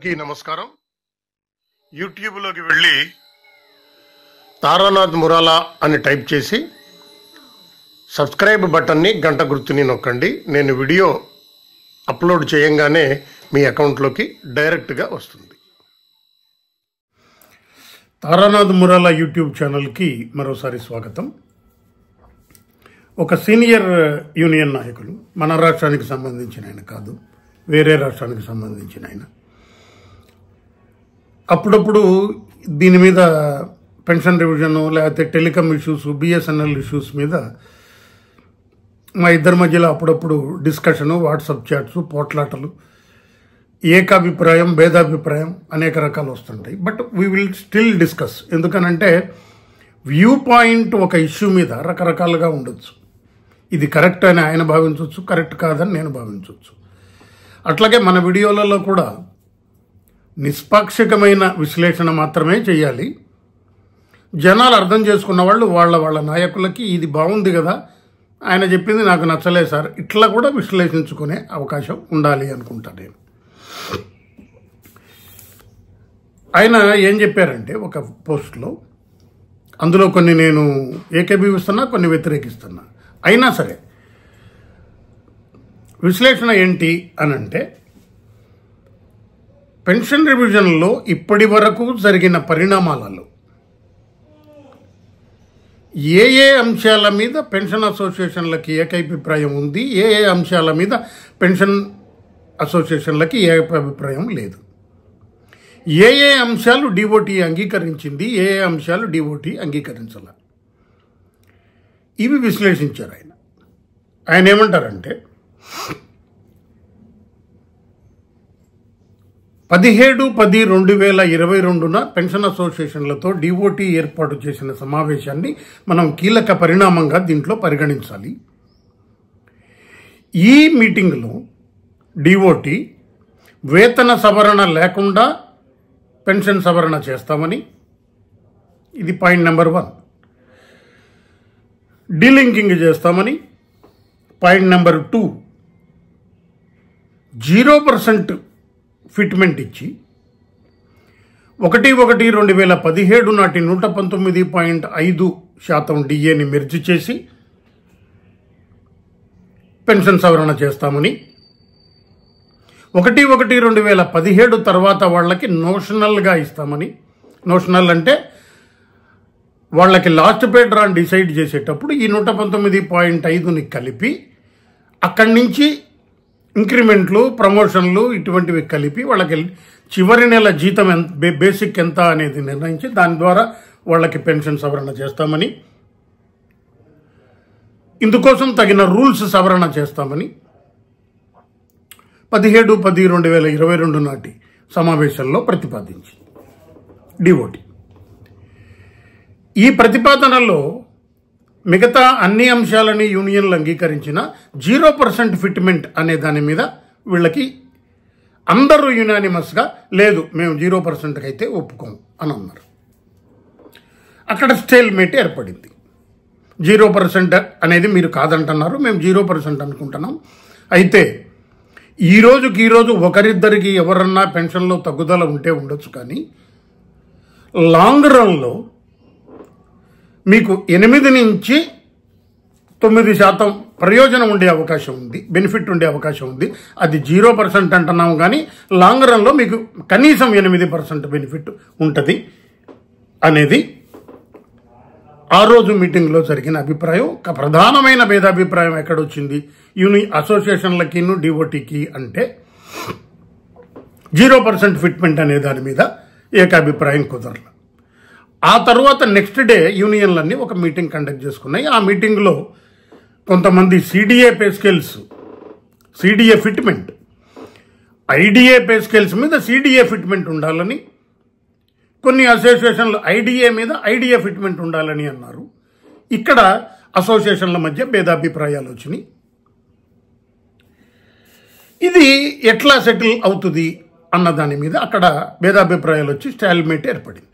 అందరికీ నమస్కారం. యూట్యూబ్లోకి వెళ్ళి తారానాథ్ మురాలా అని టైప్ చేసి సబ్స్క్రైబ్ బటన్ని గంట గుర్తుని నొక్కండి. నేను వీడియో అప్లోడ్ చేయంగానే మీ అకౌంట్లోకి డైరెక్ట్గా వస్తుంది. తారానాథ్ మురాలా యూట్యూబ్ ఛానల్కి మరోసారి స్వాగతం. ఒక సీనియర్ యూనియన్ నాయకులు, మన రాష్ట్రానికి సంబంధించిన ఆయన కాదు, వేరే రాష్ట్రానికి సంబంధించిన ఆయన, అప్పుడప్పుడు దీని మీద పెన్షన్ రివిజన్ లేకపోతే టెలికామ్ ఇష్యూస్, బిఎస్ఎన్ఎల్ ఇష్యూస్ మీద మా ఇద్దరి మధ్యలో అప్పుడప్పుడు డిస్కషను, వాట్సాప్ చాట్స్, పోట్లాటలు, ఏకాభిప్రాయం, భేదాభిప్రాయం అనేక రకాలు వస్తుంటాయి. But we will still discuss. ఎందుకనంటే వ్యూ పాయింట్ ఒక ఇష్యూ మీద రకరకాలుగా ఉండొచ్చు. ఇది కరెక్ట్ అని ఆయన భావించవచ్చు, కరెక్ట్ కాదని నేను భావించవచ్చు. అట్లాగే మన వీడియోలలో కూడా నిష్పాక్షికమైన విశ్లేషణ మాత్రమే చేయాలి. జనాలు అర్థం చేసుకున్న వాళ్ళు వాళ్ళ నాయకులకి ఇది బాగుంది కదా, ఆయన చెప్పింది నాకు నచ్చలేదు సార్, ఇట్లా కూడా విశ్లేషించుకునే అవకాశం ఉండాలి అనుకుంటా నేను. ఆయన ఏం చెప్పారంటే ఒక పోస్ట్లో, అందులో కొన్ని నేను ఏకీభవిస్తున్నా, కొన్ని వ్యతిరేకిస్తున్నా. అయినా సరే విశ్లేషణ ఏంటి అని అంటే, పెన్షన్ రివిజన్లో ఇప్పటి వరకు జరిగిన పరిణామాలలో ఏ అంశాల మీద పెన్షన్ అసోసియేషన్లకి ఏకాభిప్రాయం ఉంది, ఏ అంశాల మీద పెన్షన్ అసోసియేషన్లకి ఏకాభిప్రాయం లేదు, ఏ అంశాలు డిఓటీ అంగీకరించింది, ఏ అంశాలు డిఓటీ అంగీకరించాల, ఇవి విశ్లేషించారు ఆయన. ఆయన ఏమంటారంటే, 17/10/2022 పెన్షన్ అసోసియేషన్లతో డిఓటీ ఏర్పాటు చేసిన సమావేశాన్ని మనం కీలక పరిణామంగా దీంట్లో పరిగణించాలి. ఈ మీటింగ్లో డిఓటీ వేతన సవరణ లేకుండా పెన్షన్ సవరణ చేస్తామని, ఇది పాయింట్ నెంబర్ 1. డీలింకింగ్ చేస్తామని, పాయింట్ నెంబర్ 2. 0% ఫిట్మెంట్ ఇచ్చి 1/1/2017 నాటి 119.5% డిఏని మెర్జ్ చేసి పెన్షన్ సవరణ చేస్తామని, 1/1/2017 తర్వాత వాళ్ళకి నోషనల్గా ఇస్తామని. నోషనల్ అంటే వాళ్ళకి లాస్ట్ పే డ్రాన్ డిసైడ్ చేసేటప్పుడు ఈ 119.5ని కలిపి అక్కడి నుంచి ఇంక్రిమెంట్లు, ప్రమోషన్లు ఇటువంటివి కలిపి వాళ్ళకి చివరి నెల జీతం బేసిక్ ఎంత అనేది నిర్ణయించి దాని ద్వారా వాళ్ళకి పెన్షన్ సవరణ చేస్తామని, ఇందుకోసం తగిన రూల్స్ సవరణ చేస్తామని 17/10/2022 నాటి సమావేశంలో ప్రతిపాదించింది డిఓటీ. ఈ ప్రతిపాదనలో మిగతా అన్ని అంశాలని యూనియన్లు అంగీకరించిన 0% ఫిట్మెంట్ అనే దాని మీద వీళ్ళకి అందరూ యునానిమస్గా లేదు, మేము 0%కి అయితే ఒప్పుకోము అని అన్నారు. అక్కడ స్టేల్మేట్ ఏర్పడింది. 0% అనేది మీరు కాదంటున్నారు, మేము 0% అనుకుంటున్నాం. అయితే ఈ రోజు ఒకరిద్దరికి ఎవరన్నా పెన్షన్లో తగ్గుదల ఉంటే ఉండొచ్చు, కానీ లాంగ్ రన్లో మీకు 8 నుంచి 9% ప్రయోజనం ఉండే అవకాశం ఉంది, బెనిఫిట్ ఉండే అవకాశం ఉంది. అది 0% అంటున్నాము, కానీ లాంగ్ రన్లో మీకు కనీసం 8% బెనిఫిట్ ఉంటుంది అనేది ఆ రోజు మీటింగ్లో జరిగిన అభిప్రాయం. ప్రధానమైన భేదాభిప్రాయం ఎక్కడొచ్చింది అసోసియేషన్లకి డిఓటీకి అంటే 0% ఫిట్మెంట్ అనే దాని మీద ఏకాభిప్రాయం కుదరల. ఆ తర్వాత నెక్స్ట్ డే యూనియన్లన్నీ ఒక మీటింగ్ కండక్ట్ చేసుకున్నాయి. ఆ మీటింగ్లో కొంతమంది CDA pay scales, CDA fitment, IDA pay scales మీద సిడిఏ ఫిట్మెంట్ ఉండాలని, కొన్ని అసోసియేషన్లు ఐడిఏ మీద ఐడిఏ ఫిట్మెంట్ ఉండాలని అన్నారు. ఇక్కడ అసోసియేషన్ల మధ్య భేదాభిప్రాయాలు వచ్చినాయి. ఇది ఎట్లా సెటిల్ అవుతుంది అన్న దాని మీద అక్కడ భేదాభిప్రాయాలు వచ్చి స్టాల్మేట్ ఏర్పడింది.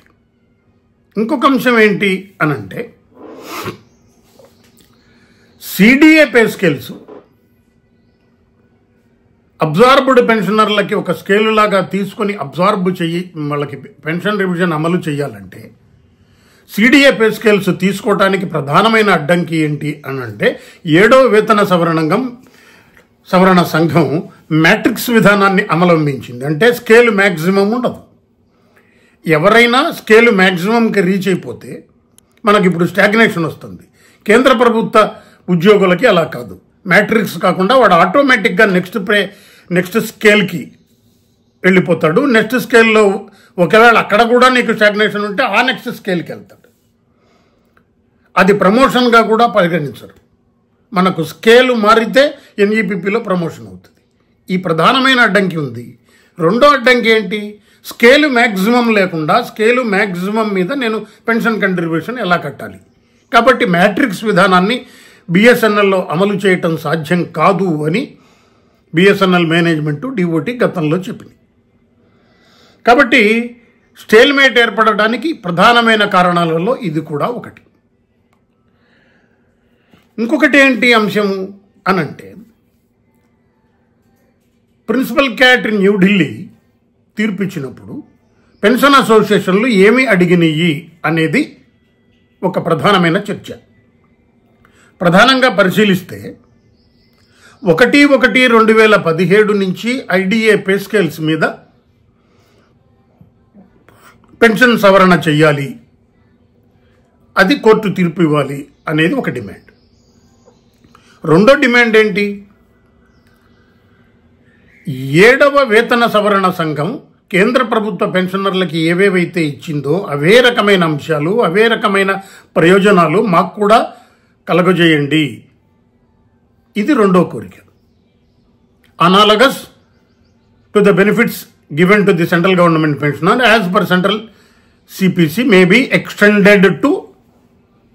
ఇంకొక అంశం ఏంటి అనంటే, సిడిఏ పే స్కేల్స్ అబ్జార్బ్డ్ పెన్షనర్లకి ఒక స్కేలు లాగా తీసుకొని అబ్జార్బ్ చెయ్యి వాళ్ళకి పెన్షన్ రివిజన్ అమలు చేయాలంటే సిడిఏ పే స్కేల్స్ తీసుకోవడానికి ప్రధానమైన అడ్డంకి ఏంటి అని అంటే 7వ వేతన సవరణ సంఘం మ్యాట్రిక్స్ విధానాన్ని అవలంబించింది. అంటే స్కేల్ మ్యాక్సిమం ఉండదు. ఎవరైనా స్కేల్ మ్యాక్సిమంకి రీచ్ అయిపోతే మనకి ఇప్పుడు స్టాగ్నేషన్ వస్తుంది. కేంద్ర ప్రభుత్వ ఉద్యోగులకి అలా కాదు. మ్యాట్రిక్స్ కాకుండా వాడు ఆటోమేటిక్గా నెక్స్ట్ స్కేల్కి వెళ్ళిపోతాడు. నెక్స్ట్ స్కేల్లో ఒకవేళ అక్కడ కూడా నీకు స్టాగ్నేషన్ ఉంటే ఆ నెక్స్ట్ స్కేల్కి వెళ్తాడు. అది ప్రమోషన్గా కూడా పరిగణించరు. మనకు స్కేలు మారితే ఎన్ఈపిపిలో ప్రమోషన్ అవుతుంది. ఈ ప్రధానమైన అడ్డంకి ఉంది. రెండో అడ్డంకి ఏంటి? స్కేలు మ్యాక్సిమం లేకుండా స్కేలు మ్యాక్సిమం మీద నేను పెన్షన్ కంట్రిబ్యూషన్ ఎలా కట్టాలి? కాబట్టి మ్యాట్రిక్స్ విధానాన్ని బిఎస్ఎన్ఎల్లో అమలు చేయటం సాధ్యం కాదు అని బిఎస్ఎన్ఎల్ మేనేజ్మెంటు డిఓటి గతంలో చెప్పింది. కాబట్టి స్టేల్మేట్ ఏర్పడడానికి ప్రధానమైన కారణాలలో ఇది కూడా ఒకటి. ఇంకొకటి ఏంటి అంశము అనంటే, ప్రిన్సిపల్ క్యాట్ న్యూఢిల్లీ తీర్పిచ్చినప్పుడు పెన్షన్ అసోసియేషన్లు ఏమి అడిగినాయి అనేది ఒక ప్రధానమైన చర్చ. ప్రధానంగా పరిశీలిస్తే 1/1/2017 నుంచి ఐడిఏ పే స్కేల్స్ మీద పెన్షన్ సవరణ చెయ్యాలి, అది కోర్టు తీర్పు ఇవ్వాలి అనేది ఒక డిమాండ్. రెండో డిమాండ్ ఏంటి? 7వ వేతన సవరణ సంఘం కేంద్ర ప్రభుత్వ పెన్షనర్లకి ఏవేవైతే ఇచ్చిందో అవే రకమైన అంశాలు, అవే రకమైన ప్రయోజనాలు మాకు కూడా కలగజేయండి. ఇది రెండో కోరిక. Analogous to the benefits given to the central government pensioner as per central CPC may be extended to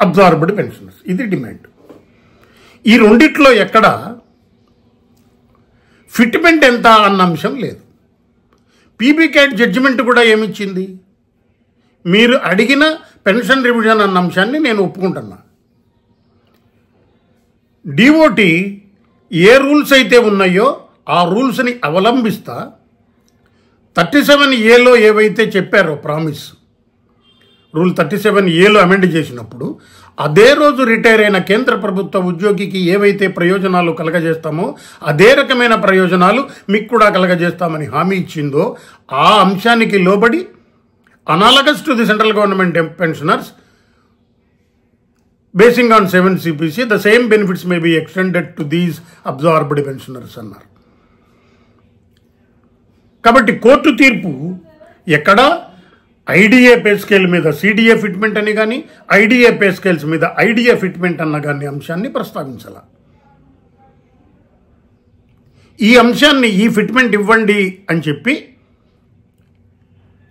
absorbed pensioners. ఇది డిమాండ్. ఈ రెండిట్లో ఎక్కడ ఫిట్మెంట్ ఎంత అన్న అంశం లేదు. పీబీ క్యాట్ జడ్జిమెంట్ కూడా ఏమిచ్చింది? మీరు అడిగిన పెన్షన్ రివిజన్ అన్న అంశాన్ని నేను ఒప్పుకుంటున్నా. డిఓటి ఏ రూల్స్ అయితే ఉన్నాయో ఆ రూల్స్ని అవలంబిస్తా 37A ఏవైతే చెప్పారో ప్రామిస్, రూల్ 37A అమెండ్ చేసినప్పుడు అదే రోజు రిటైర్ అయిన కేంద్ర ప్రభుత్వ ఉద్యోగికి ఏవైతే ప్రయోజనాలు కలగజేస్తామో అదే రకమైన ప్రయోజనాలు మీకు కూడా కలగజేస్తామని హామీ ఇచ్చిందో ఆ అంశానికి లోబడి analogous to the central government pensioners basing on 7 CPC the same benefits may be extended to these absorbed pensioners అన్నారు. కాబట్టి కోర్టు తీర్పు ఎక్కడ ఐడిఏ పే స్కేల్ మీద సిడిఏ ఫిట్మెంట్ అని కానీ ఐడిఏ పే స్కేల్స్ మీద ఐడిఏ ఫిట్మెంట్ అన్న కానీ అంశాన్ని ప్రస్తావించాల. ఈ అంశాన్ని ఈ ఫిట్మెంట్ ఇవ్వండి అని చెప్పి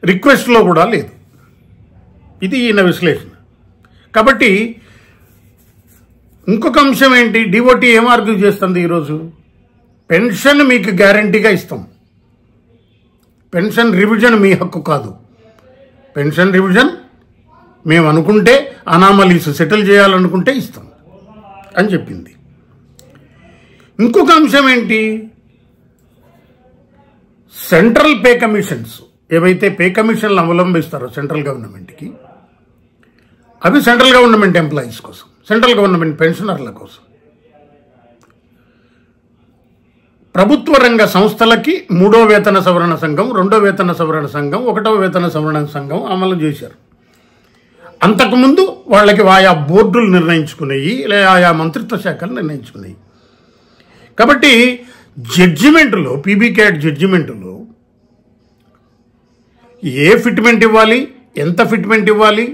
రిక్వెస్ట్లో కూడా లేదు. ఇది ఈయన విశ్లేషణ. కాబట్టి ఇంకొక అంశం ఏంటి? డిఓటి ఏం ఆర్గ్యూ చేస్తుంది ఈరోజు? పెన్షన్ మీకు గ్యారంటీగా ఇస్తాం, పెన్షన్ రివిజన్ మీ హక్కు కాదు, పెన్షన్ రివిజన్ మేము అనుకుంటే అనామలీస్ సెటిల్ చేయాలనుకుంటే ఇస్తాం అని చెప్పింది. ఇంకొక అంశం ఏంటి? సెంట్రల్ పే కమిషన్స్ ఏవైతే పే కమిషన్లు అవలంబిస్తారో సెంట్రల్ గవర్నమెంట్కి, అవి సెంట్రల్ గవర్నమెంట్ ఎంప్లాయీస్ కోసం, సెంట్రల్ గవర్నమెంట్ పెన్షనర్ల కోసం. ప్రభుత్వ రంగ సంస్థలకి 3వ వేతన సవరణ సంఘం, 2వ వేతన సవరణ సంఘం, 1వ వేతన సవరణ సంఘం అమలు చేశారు. అంతకుముందు వాళ్ళకి ఆయా బోర్డులు నిర్ణయించుకునేవి, లేదా ఆయా మంత్రిత్వ శాఖలు నిర్ణయించుకునేవి. కాబట్టి జడ్జిమెంటులో, పీబీ క్యాట్ జడ్జిమెంటులో ఏ ఫిట్మెంట్ ఇవ్వాలి, ఎంత ఫిట్మెంట్ ఇవ్వాలి,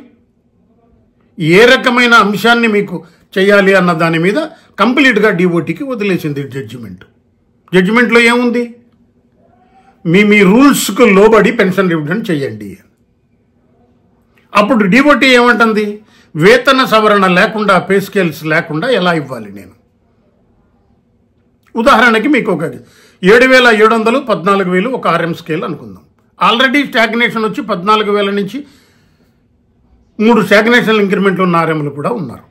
ఏ రకమైన అంశాన్ని మీకు చేయాలి అన్న దాని మీద కంప్లీట్గా డిఓటికి వదిలేసింది జడ్జిమెంట్. జడ్జిమెంట్లో ఏముంది? మీ రూల్స్కు లోబడి పెన్షన్ రివిజన్ చేయండి. అప్పుడు డిఓటి ఏమంటుంది? వేతన సవరణ లేకుండా, పే స్కేల్స్ లేకుండా ఎలా ఇవ్వాలి నేను? ఉదాహరణకి మీకు ఒక 7,700 14,000 ఒక RM స్కేల్ అనుకుందాం. ఆల్రెడీ స్టాగ్నేషన్ వచ్చి 14,000 నుంచి 3 స్టాగ్నేషన్ ఇంక్రిమెంట్లు ఉన్న RMలు కూడా ఉన్నారు.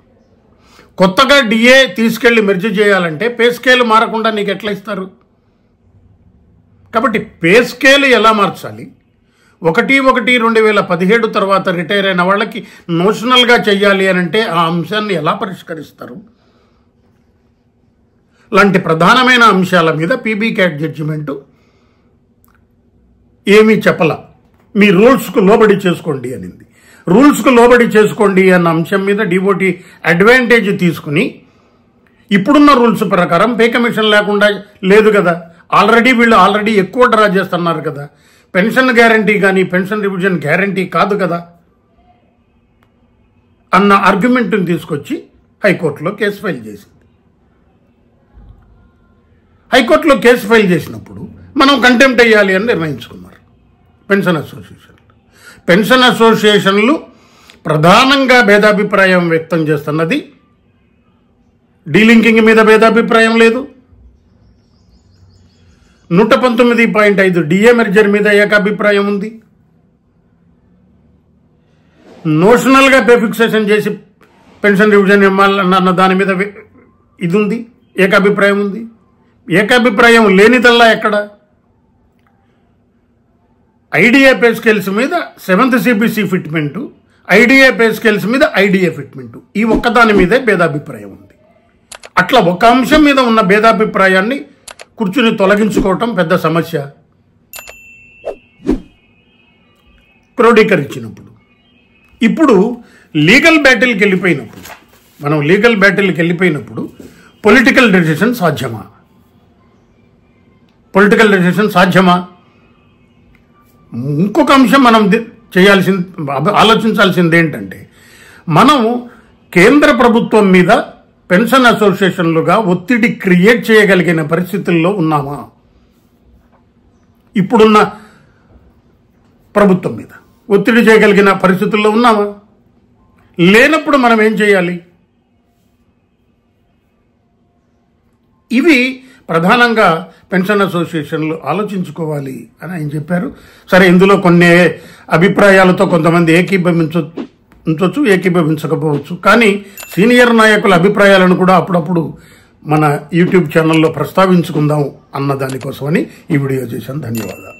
కొత్తగా డిఏ తీసుకెళ్లి మెర్జ్ చేయాలంటే పే స్కేల్ మారకుండా నీకు ఎట్లా ఇస్తారు? కాబట్టి పే స్కేల్ ఎలా మార్చాలి, 1/1/2017 తర్వాత రిటైర్ అయిన వాళ్ళకి నోషనల్గా చెయ్యాలి అని అంటే ఆ అంశాన్ని ఎలా పరిష్కరిస్తారు లాంటి ప్రధానమైన అంశాల మీద పీబీ క్యాట్ జడ్జిమెంటు ఏమీ చెప్పల. మీ రూల్స్కు లోబడి చేసుకోండి అనింది. రూల్స్కు లోబడి చేసుకోండి అన్న అంశం మీద డివోటీ అడ్వాంటేజ్ తీసుకుని ఇప్పుడున్న రూల్స్ ప్రకారం పే కమిషన్ లేకుండా లేదు కదా, వీళ్ళు ఎక్కువ డ్రా చేస్తున్నారు కదా, పెన్షన్ గ్యారంటీ కానీ పెన్షన్ రివిజన్ గ్యారంటీ కాదు కదా అన్న ఆర్గ్యుమెంట్ని తీసుకొచ్చి హైకోర్టులో కేసు ఫైల్ చేసింది. హైకోర్టులో కేసు ఫైల్ చేసినప్పుడు మనం కంటెంప్ట్ అయ్యాలి అని నిర్ణయించుకున్నారు పెన్షన్ అసోసియేషన్లు ప్రధానంగా భేదాభిప్రాయం వ్యక్తం చేస్తున్నది డీలింకింగ్ మీద భేదాభిప్రాయం లేదు, 119.5 డిఏ మెర్జర్ మీద ఏకాభిప్రాయం ఉంది, నోషనల్గా పే ఫిక్సేషన్ చేసి పెన్షన్ రివిజన్ ఇవ్వాలన్న దాని మీద ఇది ఉంది, ఏకాభిప్రాయం ఉంది. ఏకాభిప్రాయం లేనిదల్లా ఎక్కడ ఐడిఏ పే స్కేల్స్ మీద 7th CPC fitment, IDA pay scales మీద ఐడిఏ ఫిట్మెంటు, ఈ ఒక్కదాని మీదే భేదాభిప్రాయం ఉంది. అట్లా ఒక అంశం మీద ఉన్న భేదాభిప్రాయాన్ని కూర్చుని తొలగించుకోవటం పెద్ద సమస్య. క్రోడీకరించినప్పుడు ఇప్పుడు లీగల్ బ్యాటిల్కి వెళ్ళిపోయినప్పుడు పొలిటికల్ డెసిషన్ సాధ్యమా? ఇంకొక అంశం మనం ఆలోచించాల్సింది ఏంటంటే, మనం కేంద్ర ప్రభుత్వం మీద పెన్షన్ అసోసియేషన్లుగా ఒత్తిడి క్రియేట్ చేయగలిగిన పరిస్థితుల్లో ఉన్నామా? ఇప్పుడున్న ప్రభుత్వం మీద ఒత్తిడి చేయగలిగిన పరిస్థితుల్లో ఉన్నామా? లేనప్పుడు మనం ఏం చేయాలి? ఇవి ప్రధానంగా పెన్షన్ అసోసియేషన్లు ఆలోచించుకోవాలి అని ఆయన చెప్పారు. సరే, ఇందులో కొన్ని అభిప్రాయాలతో కొంతమంది ఏకీభవించవచ్చు, ఏకీభవించకపోవచ్చు. కానీ సీనియర్ నాయకుల అభిప్రాయాలను కూడా అప్పుడప్పుడు మన యూట్యూబ్ ఛానల్లో ప్రస్తావించుకుందాం అన్న దానికోసమని ఈ వీడియో చేశాను. ధన్యవాదాలు.